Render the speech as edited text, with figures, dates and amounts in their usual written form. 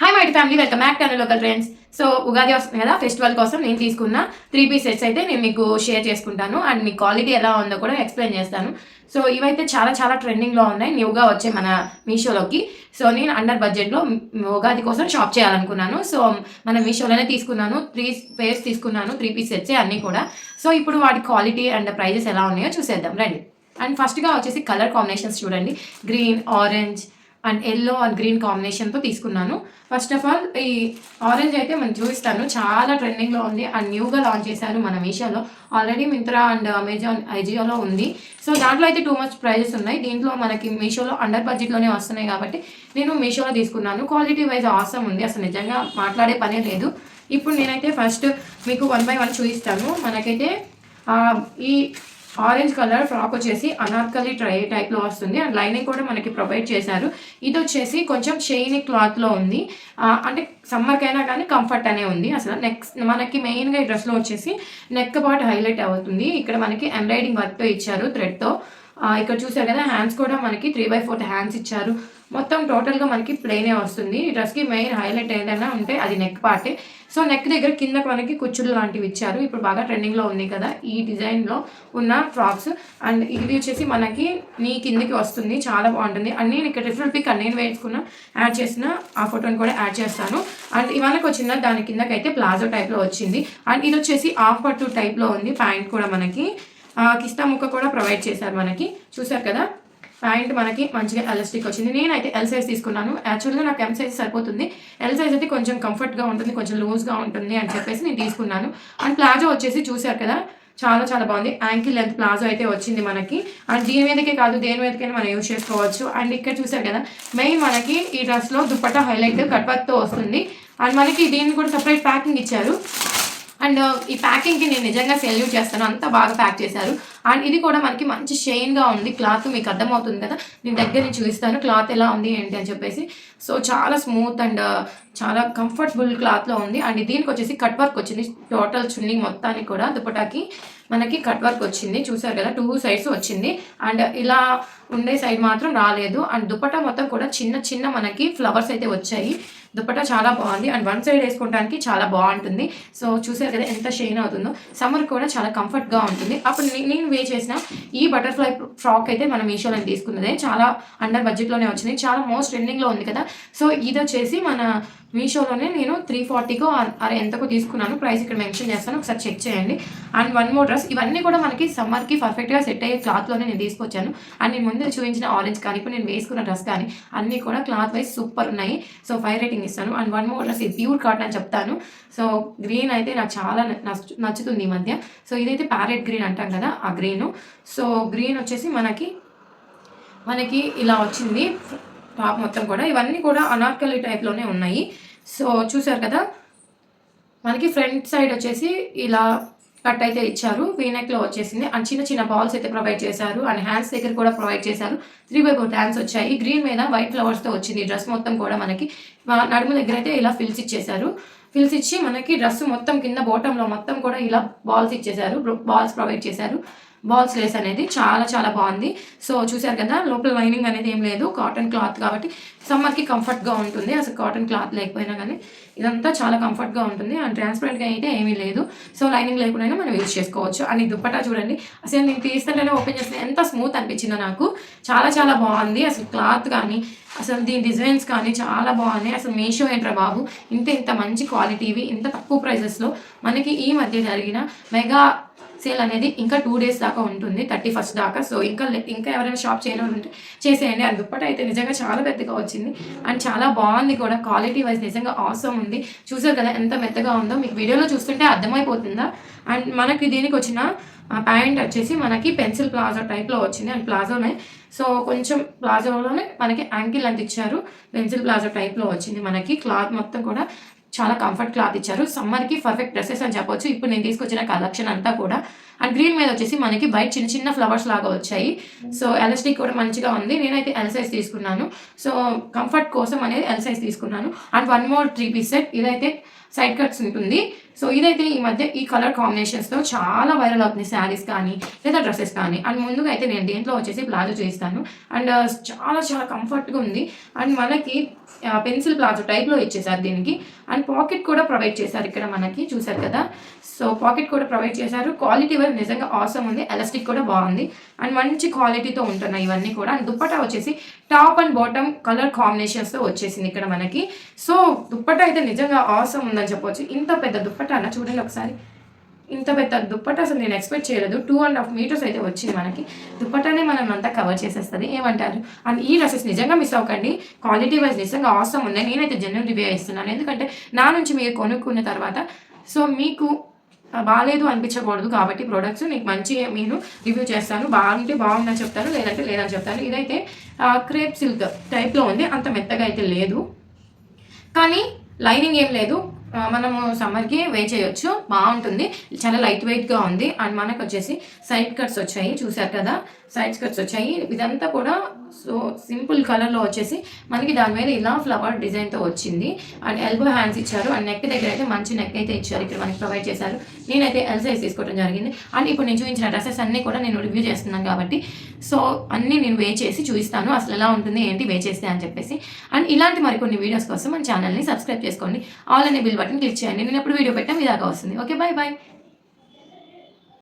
Hi my family, welcome back to local trends. So Ugadi వస్తుంది కదా, festival కోసం నేను తీసుకున్న 3-piece సెట్స్ అయితే నేను మీకు షేర్ చేసుకుంటాను అండ్ మీ క్వాలిటీ ఎలా ఉందో కూడా ఎక్స్ప్లెయిన్ చేస్తాను. సో ఇవైతే చాలా చాలా ట్రెండింగ్లో ఉన్నాయి, న్యూగా వచ్చే మన మీషోలోకి. సో నేను అండర్ బడ్జెట్లో ఉగాది కోసం షాప్ చేయాలనుకున్నాను. సో మన మీషోలోనే తీసుకున్నాను, 3 pairs తీసుకున్నాను, 3-piece సెట్సే అన్నీ కూడా. సో ఇప్పుడు వాటి క్వాలిటీ అండ్ ప్రైజెస్ ఎలా ఉన్నాయో చూసేద్దాం రండి. అండ్ ఫస్ట్గా వచ్చేసి కలర్ కాంబినేషన్స్ చూడండి, green, orange and yellow and green కాంబినేషన్తో తీసుకున్నాను. ఫస్ట్ ఆఫ్ ఆల్ ఈ ఆరెంజ్ అయితే మనం చూపిస్తాను, చాలా ట్రెండింగ్లో ఉంది అండ్ న్యూగా లాంచ్ చేశారు మన మీషోలో. ఆల్రెడీ మింత్రా అండ్ అమెజాన్, ఐజియోలో ఉంది. సో దాంట్లో అయితే టూ మచ్ ప్రైజెస్ ఉన్నాయి. దీంట్లో మనకి మీషోలో అండర్ బడ్జెట్లోనే వస్తున్నాయి కాబట్టి నేను మీషోలో తీసుకున్నాను. క్వాలిటీ వైజ్ ఆసమ్ ఉంది, అసలు నిజంగా మాట్లాడే పనే లేదు. ఇప్పుడు నేనైతే ఫస్ట్ మీకు 1 by 1 చూపిస్తాను. మనకైతే ఈ ఆరెంజ్ కలర్ ఫ్రాక్ వచ్చేసి అనార్కలి టైప్లో వస్తుంది అండ్ లైనింగ్ కూడా మనకి ప్రొవైడ్ చేశారు. ఇది వచ్చేసి కొంచెం షైనీ క్లాత్లో ఉంది, అంటే సమ్మర్కైనా కానీ కంఫర్ట్ అనే ఉంది. అసలు నెక్స్ట్ మనకి మెయిన్గా ఈ డ్రెస్లో వచ్చేసి నెక్ పార్ట్ హైలైట్ అవుతుంది. ఇక్కడ మనకి ఎంబ్రాయిడింగ్ వర్క్తో ఇచ్చారు థ్రెడ్తో. ఇక్కడ చూసారు కదా, హ్యాండ్స్ కూడా మనకి 3/4 హ్యాండ్స్ ఇచ్చారు. మొత్తం టోటల్గా మనకి ప్లెయినే వస్తుంది. ఈ డ్రెస్కి మెయిన్ హైలైట్ ఏదైనా ఉంటే అది నెక్ పార్టే. సో నెక్ దగ్గర కిందకి మనకి కుచ్చులు లాంటివి ఇచ్చారు. ఇప్పుడు బాగా ట్రెండింగ్లో ఉంది కదా ఈ డిజైన్లో ఉన్న ఫ్రాక్స్. అండ్ ఇది వచ్చేసి మనకి నీ కిందకి వస్తుంది, చాలా బాగుంటుంది. అండ్ నేను ఇక్కడ రిఫరెంట్ పిక్ నేను వేసుకున్న యాడ్ చేసిన ఆ ఫోటోని కూడా యాడ్ చేస్తాను. అండ్ ఇవన్నకి వచ్చిన దాని కిందకైతే ప్లాజో టైప్లో వచ్చింది. అండ్ ఇది వచ్చేసి హాఫ్ పట్టు టైప్లో ఉంది. ప్యాంట్ కూడా మనకి కిస్తా ముక్క కూడా ప్రొవైడ్ చేశారు. మనకి చూసారు కదా, ప్యాంట్ మనకి మంచిగా ఎలాస్టిక్ వచ్చింది. నేనైతే ఎల్ సైజ్ తీసుకున్నాను. యాక్చువల్గా నాకు ఎం సైజ్ సరిపోతుంది, ఎల్ సైజ్ అయితే కొంచెం కంఫర్ట్గా ఉంటుంది, కొంచెం లూజ్గా ఉంటుంది అని చెప్పేసి నేను తీసుకున్నాను. అండ్ ప్లాజో వచ్చేసి చూసారు కదా, చాలా చాలా బాగుంది. యాంకిల్ లెంత్ ప్లాజో అయితే వచ్చింది మనకి. అండ్ దీని మీదకే కాదు, దేని మీదకైనా మనం యూజ్ చేసుకోవచ్చు. అండ్ ఇక్కడ చూసారు కదా, మెయిన్ మనకి ఈ డ్రెస్లో దుప్పట్టా హైలైట్ కట్ వర్క్తో వస్తుంది. అండ్ మనకి దీన్ని కూడా సపరేట్ ప్యాకింగ్ ఇచ్చారు. అండ్ ఈ ప్యాకింగ్కి నేను నిజంగా సెల్యూట్ చేస్తాను, అంత బాగా ప్యాక్ చేశారు. అండ్ ఇది కూడా మనకి మంచి షైన్గా ఉంది. క్లాత్ మీకు అర్థమవుతుంది కదా, నేను దగ్గర నుంచి చూపిస్తాను క్లాత్ ఎలా ఉంది ఏంటి అని చెప్పేసి. సో చాలా స్మూత్ అండ్ చాలా కంఫర్టబుల్ క్లాత్లో ఉంది. అండ్ దీనికి వచ్చేసి కట్ వర్క్ వచ్చింది. టోటల్ చున్నీ మొత్తానికి కూడా దుపటాకి మనకి కట్ వర్క్ వచ్చింది. చూసారు కదా, 2 sides వచ్చింది. అండ్ ఇలా ఉండే సైడ్ మాత్రం రాలేదు. అండ్ దుపట్టా మొత్తం కూడా చిన్న చిన్న మనకి ఫ్లవర్స్ అయితే వచ్చాయి. దుపట్టా చాలా బాగుంది అండ్ 1 side వేసుకోవడానికి చాలా బాగుంటుంది. సో చూసారు కదా ఎంత షైన్ అవుతుందో, సమ్మర్ కూడా చాలా కంఫర్ట్గా ఉంటుంది. అప్పుడు నేను వే చేసిన ఈ బటర్ఫ్లై ఫ్రాక్ అయితే మనం మీషోలో తీసుకున్నదే, చాలా అండర్ బడ్జెట్లోనే వచ్చింది, చాలా మోస్ట్ ట్రెండింగ్లో ఉంది కదా. సో ఇది వచ్చేసి మన మీషోలోనే నేను 340కో ఎంతకో తీసుకున్నాను. ప్రైస్ ఇక్కడ మెన్షన్ చేస్తాను, ఒకసారి చెక్ చేయండి. అండ్ 1 more డ్రెస్, ఇవన్నీ కూడా మనకి సమ్మర్కి పర్ఫెక్ట్గా సెట్ అయ్యే క్లాత్లోనే నేను తీసుకొచ్చాను. అండ్ నేను ముందు చూపించిన ఆరెంజ్ కానీ ఇప్పుడు నేను వేసుకున్న డ్రెస్ కానీ అన్నీ కూడా క్లాత్ వైజ్ సూపర్ ఉన్నాయి. సో 5 rating ఇస్తాను. అండ్ 1 more డ్రెస్, ఇది ప్యూర్ కాటన్ అని చెప్తాను. సో గ్రీన్ అయితే నాకు చాలా నచ్చుతుంది ఈ మధ్య. సో ఇదైతే ప్యారెట్ గ్రీన్ అంటాం కదా, ఆ గ్రీను. సో గ్రీన్ వచ్చేసి మనకి ఇలా వచ్చింది టాప్ మొత్తం కూడా. ఇవన్నీ కూడా అనార్కలి టైప్లోనే ఉన్నాయి. సో చూసారు కదా, మనకి ఫ్రంట్ సైడ్ వచ్చేసి ఇలా కట్ అయితే ఇచ్చారు, వీనెక్లో వచ్చేసింది. అండ్ చిన్న చిన్న బాల్స్ అయితే ప్రొవైడ్ చేశారు. అండ్ హ్యాండ్స్ దగ్గర కూడా ప్రొవైడ్ చేశారు. 3/4 హ్యాండ్స్ వచ్చాయి. గ్రీన్ మీద వైట్ ఫ్లవర్స్తో వచ్చింది డ్రెస్ మొత్తం కూడా. మనకి నడుము దగ్గర అయితే ఇలా ఫిల్స్ ఇచ్చేసారు. ఫిల్స్ ఇచ్చి మనకి డ్రెస్ మొత్తం కింద బాటంలో మొత్తం కూడా ఇలా బాల్స్ ఇచ్చేసారు, బాల్స్ ప్రొవైడ్ చేశారు. బాల్స్ లేస్ అనేది చాలా చాలా బాగుంది. సో చూసారు కదా, లోపల లైనింగ్ అనేది ఏం లేదు, కాటన్ క్లాత్ కాబట్టి సమ్మర్కి కంఫర్ట్గా ఉంటుంది. అసలు కాటన్ క్లాత్ లేకపోయినా కానీ ఇదంతా చాలా కంఫర్ట్గా ఉంటుంది. అండ్ ట్రాన్స్పరెంట్గా అయితే ఏమీ లేదు. సో లైనింగ్ లేకుండా మనం యూజ్ చేసుకోవచ్చు. అండ్ ఈ దుప్పటా చూడండి, అసలు నేను తీస్తుంటేనే ఓపెన్ చేస్తే ఎంత స్మూత్ అనిపించిందో నాకు. చాలా చాలా బాగుంది. అసలు క్లాత్ కానీ అసలు దీని డిజైన్స్ కానీ చాలా బాగున్నాయి. అసలు మీషో ఏంట్రా బాబు, ఇంత మంచి క్వాలిటీవి ఇంత తక్కువ ప్రైజెస్లో మనకి ఈ మధ్య జరిగిన మెగా సేల్ అనేది ఇంకా 2 days దాకా ఉంటుంది, 31st దాకా. సో ఇంకా ఎవరైనా షాప్ చేయడం ఉంటే చేసేయండి. అండ్ దుప్పట అయితే నిజంగా చాలా పెద్దగా వచ్చింది అండ్ చాలా బాగుంది కూడా. క్వాలిటీ వైజ్ నిజంగా ఆసమ్ ఉంది. చూసారు కదా ఎంత మెత్తగా ఉందో, మీకు వీడియోలో చూస్తుంటే అర్థమైపోతుందా. అండ్ మనకి దీనికి వచ్చిన ప్యాంట్ వచ్చేసి మనకి పెన్సిల్ ప్లాజో టైప్లో వచ్చింది. అండ్ ప్లాజోనే, సో కొంచెం ప్లాజోలోనే మనకి యాంకిల్ అంత ఇచ్చారు. పెన్సిల్ ప్లాజో టైప్లో వచ్చింది. మనకి క్లాత్ మొత్తం కూడా చాలా కంఫర్ట్ క్లాత్ ఇచ్చారు. సమ్మర్‌కి పర్ఫెక్ట్ డ్రెసెస్ అని చెప్పొచ్చు. ఇప్పుడు నేను తీసుకొచ్చిన కలెక్షన్ అంతా కూడా. అండ్ గ్రీన్ మీద వచ్చేసి మనకి వైట్ చిన్న చిన్న ఫ్లవర్స్ లాగా వచ్చాయి. సో ఎలాస్టిక్ కూడా మంచిగా ఉంది. నేనైతే ఎల్ సైజ్ తీసుకున్నాను. సో కంఫర్ట్ కోసం అనేది ఎల్ సైజ్ తీసుకున్నాను. And one more 3 piece set. ఇదైతే సైడ్ కట్స్ ఉంటుంది. సో ఇదైతే ఈ మధ్య ఈ కలర్ కాంబినేషన్స్‌తో చాలా వైరల్ అవుతుంది శారీస్ కానీ లేదా డ్రెసెస్ కానీ. అండ్ ముందుగా అయితే నేను దీంట్లో వచ్చేసి ప్లాజో చూపిస్తాను. అండ్ చాలా చాలా కంఫర్ట్‌గా ఉంది. అండ్ మనకి పెన్సిల్ ప్లాజో టైప్‌లో ఇచ్చేసారు దీనికి. అండ్ పాకెట్ కూడా ప్రొవైడ్ చేశారు ఇక్కడ మనకి చూసారు కదా. సో పాకెట్ కూడా ప్రొవైడ్ చేశారు. క్వాలిటీ వైజ్ నిజంగా ఆసమ్ ఉంది. ఎలాస్టిక్ కూడా బాగుంది. అండ్ మంచి క్వాలిటీతో ఉంటున్నాయి ఇవన్నీ కూడా. అండ్ దుప్పటా వచ్చేసి టాప్ అండ్ బాటమ్ కలర్ కాంబినేషన్స్‌తో వచ్చేసింది ఇక్కడ మనకి. సో దుప్పటా అయితే నిజంగా ఆసమ్ ఉందని చెప్పొచ్చు. ఇంత పెద్ద దుప్పటా అన్న చూడండి ఒకసారి. ఇంత పెద్ద దుప్పటా అసలు నేను ఎక్స్పెక్ట్ చేయలేదు. 2.5 మీటర్స్ అయితే వచ్చింది మనకి. దుప్పటానే మనం అంతా కవర్ చేసేస్తుంది. ఏమంటారు? అండ్ ఈ డ్రెస్సెస్ నిజంగా మిస్ అవ్వకండి. క్వాలిటీ వైజ్ నిజంగా ఆసమ్ ఉన్నాయి. నేనైతే జెన్యూన్ రివ్యూ ఇస్తున్నాను. ఎందుకంటే నా నుంచి మీరు కొనుక్కున్న తర్వాత సో మీకు బాలేదు అనిపించకూడదు కాబట్టి ప్రొడక్ట్స్ నీకు మంచి నేను రివ్యూ చేస్తాను. బాగుంటే బాగుందని చెప్తాను, లేదంటే లేదని చెప్తాను. ఇదైతే క్రేప్ సిల్క్ టైప్లో ఉంది. అంత మెత్తగా అయితే లేదు, కానీ లైనింగ్ ఏం లేదు. మనము సమ్మర్కి వే చేయొచ్చు, బాగుంటుంది. చాలా లైట్ వెయిట్గా ఉంది. అండ్ మనకు వచ్చేసి సైడ్ కట్స్ వచ్చాయి చూసారు కదా. సైడ్ కట్స్ వచ్చాయి. ఇదంతా కూడా సో సింపుల్ కలర్లో వచ్చేసి మనకి దాని మీద ఇలా ఫ్లవర్ డిజైన్తో వచ్చింది. అండ్ ఎల్బో హ్యాండ్స్ ఇచ్చారు. అండ్ నెక్ దగ్గర అయితే మంచి నెక్ అయితే ఇచ్చారు. ఇక్కడ మనకి ప్రొవైడ్ చేశారు. నేనైతే ఎల్ సైజ్ తీసుకోవడం జరిగింది. అండ్ ఇప్పుడు నేను చూపించిన డ్రెస్సెస్ అన్నీ కూడా నేను రివ్యూ చేస్తున్నాను కాబట్టి సో అన్నీ నేను వే చేసి చూపిస్తాను అసలు ఎలా ఉంటుంది ఏంటి వే చేస్తే అని చెప్పేసి. అండ్ ఇలాంటి మరికొన్ని వీడియోస్ కోసం మన ఛానల్ని సబ్స్క్రైబ్ చేసుకోండి. ఆల్ అనే బిల్ బటన్ క్లిక్ చేయండి. నేను ఎప్పుడు వీడియో పెట్టాం ఇలాగా వస్తుంది. Okay, bye bye.